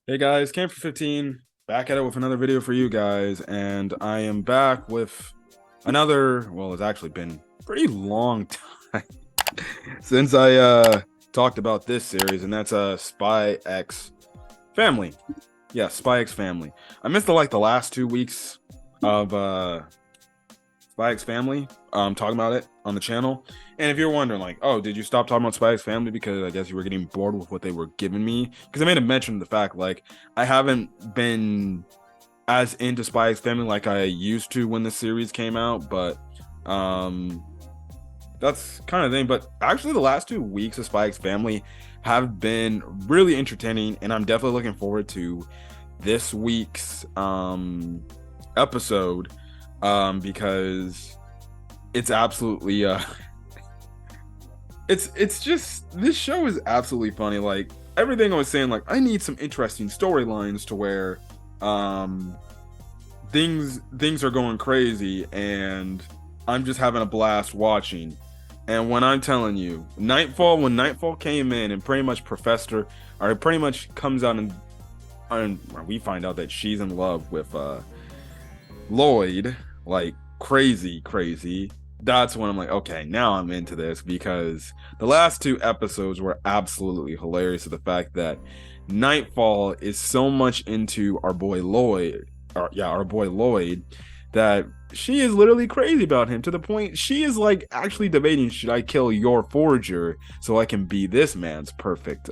Hey guys, Camp for 15 back at it with another video for you guys, and I am back with another. Well, it's actually been a pretty long time since I talked about this series, and that's Spy X Family. Yeah, Spy X Family. I missed the last 2 weeks of Spy X Family, talking about it on the channel. And if you're wondering, like, oh, did you stop talking about Spy X Family because I guess you were getting bored with what they were giving me? Because I made a mention of the fact, like, I haven't been as into Spy X Family like I used to when the series came out, but um, that's kind of thing. But actually, the last 2 weeks of Spy X Family have been really entertaining, and I'm definitely looking forward to this week's episode because it's absolutely it's just this show is absolutely funny. Like everything I was saying, like I need some interesting storylines to where um things are going crazy and I'm just having a blast watching. And when I'm telling you, when Nightfall came in and pretty much Professor or it pretty much comes out and we find out that she's in love with Loid, like crazy. That's when I'm like, okay, now I'm into this because the last 2 episodes were absolutely hilarious. To the fact that Nightfall is so much into our boy Loid, our boy Loid, that she is literally crazy about him to the point she is like actually debating, should I kill your forger so I can be this man's perfect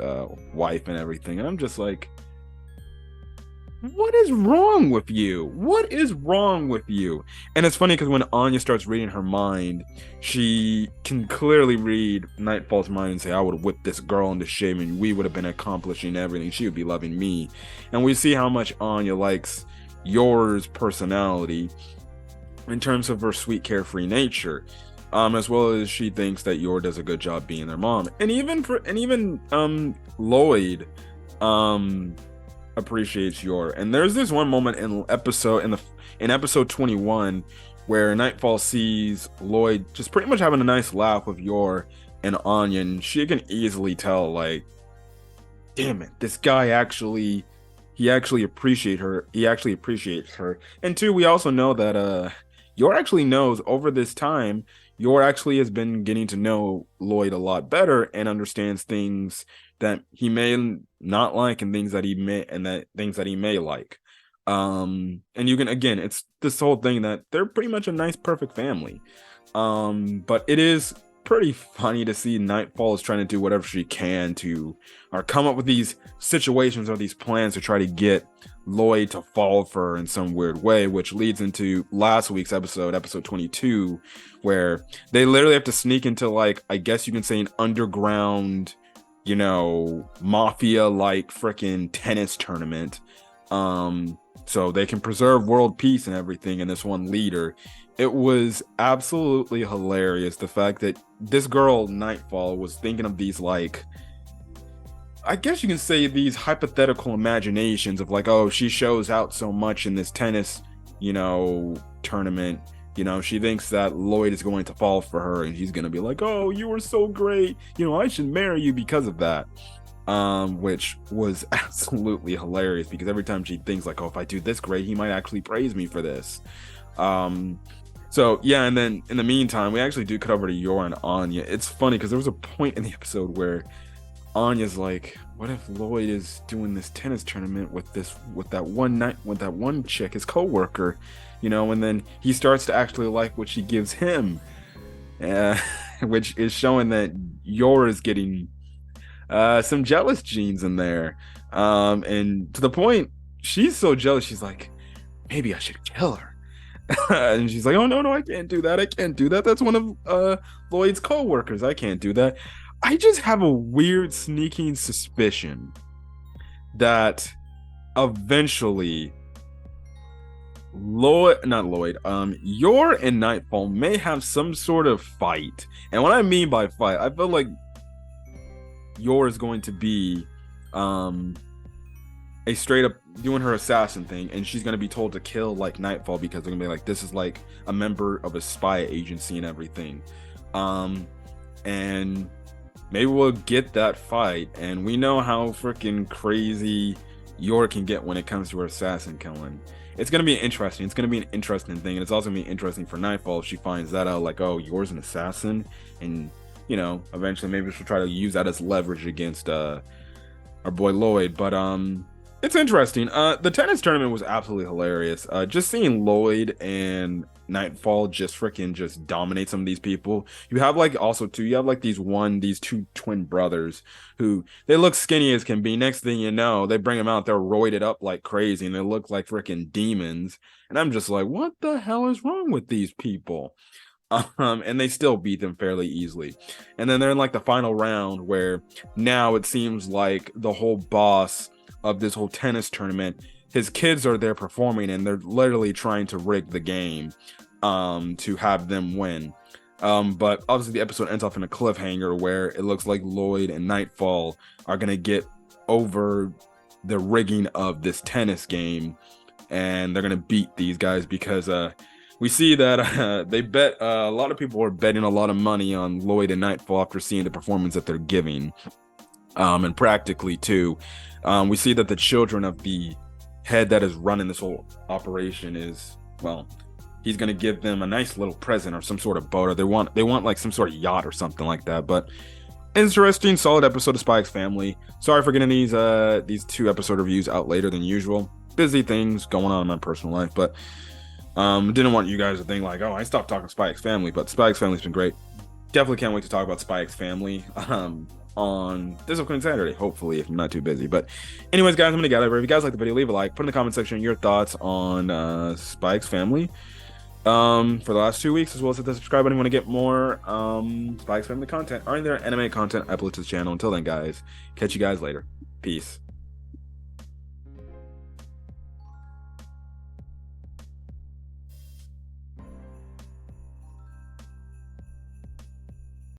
wife and everything. And I'm just like, what is wrong with you? What is wrong with you? And it's funny because when Anya starts reading her mind, she can clearly read Nightfall's mind and say, I would whip this girl into shame and we would have been accomplishing everything. She would be loving me. And we see how much Anya likes Yor's personality in terms of her sweet, carefree nature. As well as she thinks that Yor does a good job being their mom. And even Loid, appreciates Yor. And there's this one moment in episode 21 where Nightfall sees Loid just pretty much having a nice laugh with Yor and Anya, and she can easily tell, like, damn it, this guy actually he actually appreciate her. He actually appreciates her. And two, we also know that Yor actually knows over this time, Yor actually has been getting to know Loid a lot better and understands things that he may not like and things that he may like. And you can, again, it's this whole thing that they're pretty much a nice, perfect family. But it is pretty funny to see Nightfall is trying to do whatever she can to or come up with these situations or these plans to try to get Loid to fall for her in some weird way, which leads into last week's episode 22, where they literally have to sneak into, like, I guess you can say, an underground, mafia like freaking tennis tournament. So they can preserve world peace and everything, and this one leader. It was absolutely hilarious. The fact that this girl, Nightfall, was thinking of these, like, I guess you can say these hypothetical imaginations of like, oh, she shows out so much in this tennis, tournament. She thinks that Loid is going to fall for her and he's going to be like, oh, you were so great. I should marry you because of that. Which was absolutely hilarious because every time she thinks like, oh, if I do this great, he might actually praise me for this. So yeah, and then in the meantime, we actually do cut over to Yor and Anya. It's funny because there was a point in the episode where Anya's like, what if Loid is doing this tennis tournament with that one chick, his coworker, and then he starts to actually like what she gives him, uh, which is showing that Yor is getting some jealous genes in there, and to the point she's so jealous, she's like, maybe I should kill her. And she's like, oh no, I can't do that, that's one of Loid's coworkers, I can't do that. I just have a weird sneaking suspicion that eventually Yor and Nightfall may have some sort of fight. And what I mean by fight, I feel like Yor is going to be a straight up doing her assassin thing, and she's gonna be told to kill like Nightfall because they're gonna be like, this is like a member of a spy agency and everything. And maybe we'll get that fight. And we know how freaking crazy Yor can get when it comes to her assassin killing. It's gonna be interesting. It's gonna be an interesting thing, and it's also gonna be interesting for Nightfall if she finds that out. Like, oh, Yor's an assassin, and you know, eventually maybe she'll try to use that as leverage against our boy Loid. But it's interesting. The tennis tournament was absolutely hilarious. Just seeing Loid and Nightfall just freaking just dominate some of these people. You have like also too, you have like these two twin brothers who they look skinny as can be. Next thing you know, they bring them out, they're roided up like crazy and they look like freaking demons. And I'm just like, what the hell is wrong with these people? And they still beat them fairly easily. And then they're in like the final round where now it seems like the whole boss of this whole tennis tournament, his kids are there performing and they're literally trying to rig the game to have them win. But obviously the episode ends off in a cliffhanger where it looks like Loid and Nightfall are gonna get over the rigging of this tennis game and they're gonna beat these guys because we see that they bet a lot of people are betting a lot of money on Loid and Nightfall after seeing the performance that they're giving. And practically too, we see that the children of the head that is running this whole operation is, well, he's gonna give them a nice little present or some sort of boat, or they want like some sort of yacht or something like that. But interesting, solid episode of SpyxFamily. Sorry for getting these 2 episode reviews out later than usual. Busy things going on in my personal life, but didn't want you guys to think like, oh, I stopped talking SpyxFamily, but SpyxFamily's been great. Definitely can't wait to talk about SpyxFamily on this upcoming Saturday, hopefully, if I'm not too busy. But anyways, guys, I'm gonna gather. If you guys like the video, leave a like, put in the comment section your thoughts on SpyxFamily for the last 2 weeks, as well as hit the subscribe button if you want to get more SpyxFamily content or any other anime content I upload to the channel. Until then, guys, catch you guys later. Peace.